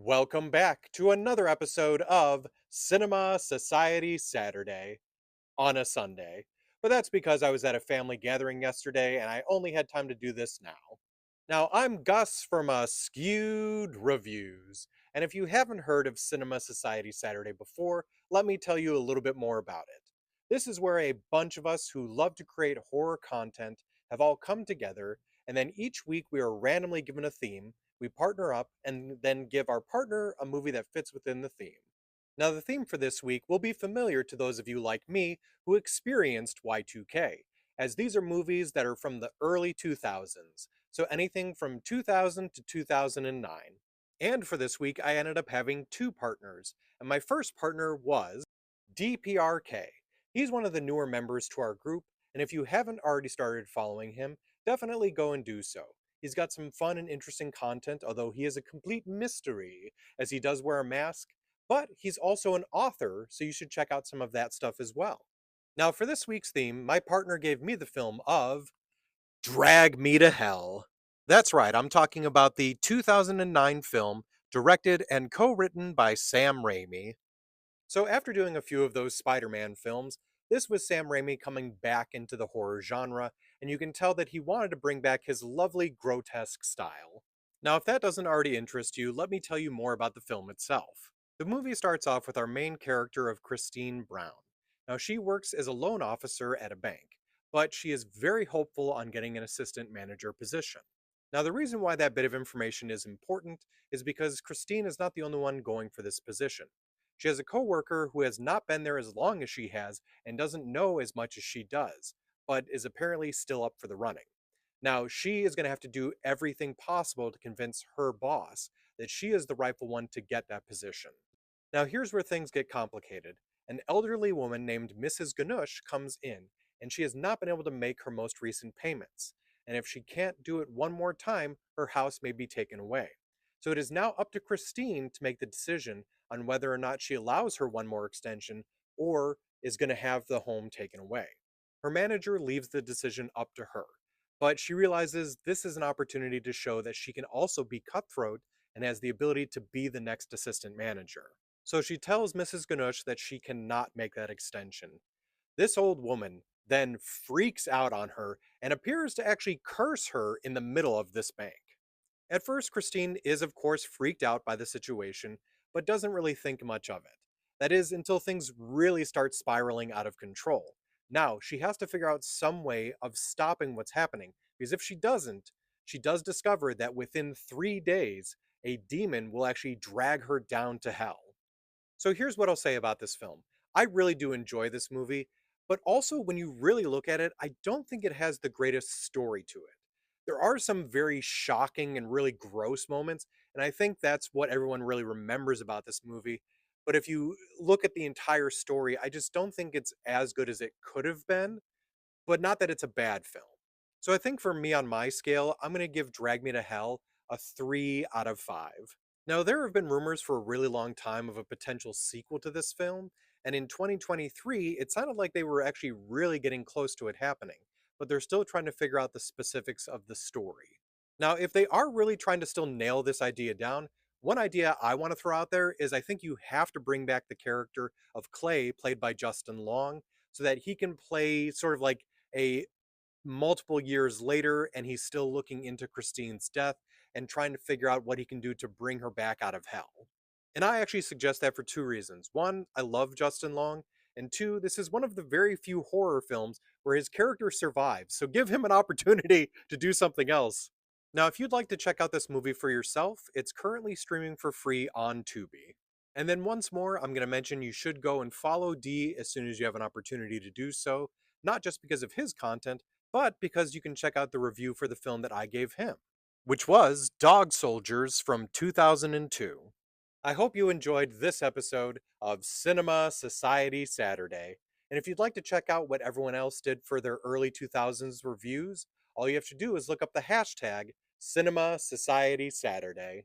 Welcome back to another episode of Cinema Society Saturday on a Sunday. But that's because I was at a family gathering yesterday and I only had time to do this now. Now, I'm Gus from Askewed Reviews, and if you haven't heard of Cinema Society Saturday before, let me tell you a little bit more about it. This is where a bunch of us who love to create horror content have all come together, and then each week we are randomly given a theme, we partner up, and then give our partner a movie that fits within the theme. Now, the theme for this week will be familiar to those of you like me who experienced Y2K, as these are movies that are from the early 2000s, so anything from 2000 to 2009. And for this week, I ended up having two partners, and my first partner was DPRK. He's one of the newer members to our group, and if you haven't already started following him, definitely go and do so. He's got some fun and interesting content, although he is a complete mystery, as he does wear a mask, but he's also an author, so you should check out some of that stuff as well. Now, for this week's theme, my partner gave me the film of Drag Me to Hell. That's right, I'm talking about the 2009 film directed and co written by Sam Raimi. So, after doing a few of those Spider Man films, this was Sam Raimi coming back into the horror genre, and you can tell that he wanted to bring back his lovely grotesque style. Now, if that doesn't already interest you, let me tell you more about the film itself. The movie starts off with our main character of Christine Brown. Now, she works as a loan officer at a bank, but she is very hopeful on getting an assistant manager position. Now, the reason why that bit of information is important is because Christine is not the only one going for this position. She has a coworker who has not been there as long as she has and doesn't know as much as she does, but is apparently still up for the running. Now, she is going to have to do everything possible to convince her boss that she is the rightful one to get that position. Now, here's where things get complicated. An elderly woman named Mrs. Ganush comes in, and she has not been able to make her most recent payments. And if she can't do it one more time, her house may be taken away. So it is now up to Christine to make the decision on whether or not she allows her one more extension or is going to have the home taken away. Her manager leaves the decision up to her, but she realizes this is an opportunity to show that she can also be cutthroat and has the ability to be the next assistant manager. So she tells Mrs. Ganush that she cannot make that extension. This old woman then freaks out on her and appears to actually curse her in the middle of this bank. At first, Christine is, of course, freaked out by the situation, but doesn't really think much of it. That is, until things really start spiraling out of control. Now, she has to figure out some way of stopping what's happening, because if she doesn't, she does discover that within 3 days, a demon will actually drag her down to hell. So here's what I'll say about this film. I really do enjoy this movie, but also when you really look at it, I don't think it has the greatest story to it. There are some very shocking and really gross moments, and I think that's what everyone really remembers about this movie. But if you look at the entire story, I just don't think it's as good as it could have been, but not that it's a bad film. So I think for me on my scale, I'm going to give Drag Me to Hell a 3 out of 5. Now, there have been rumors for a really long time of a potential sequel to this film, and in 2023, it sounded like they were actually really getting close to it happening, but they're still trying to figure out the specifics of the story. Now, if they are really trying to still nail this idea down, one idea I want to throw out there is I think you have to bring back the character of Clay, played by Justin Long, so that he can play sort of like a multiple years later and he's still looking into Christine's death and trying to figure out what he can do to bring her back out of hell. And I actually suggest that for two reasons. One, I love Justin Long, and two, this is one of the very few horror films where his character survives, so give him an opportunity to do something else. Now, if you'd like to check out this movie for yourself, it's currently streaming for free on Tubi. And then once more, I'm going to mention you should go and follow D as soon as you have an opportunity to do so, not just because of his content, but because you can check out the review for the film that I gave him, which was Dog Soldiers from 2002. I hope you enjoyed this episode of Cinema Society Saturday. And if you'd like to check out what everyone else did for their early 2000s reviews, all you have to do is look up the hashtag Cinema Society Saturday.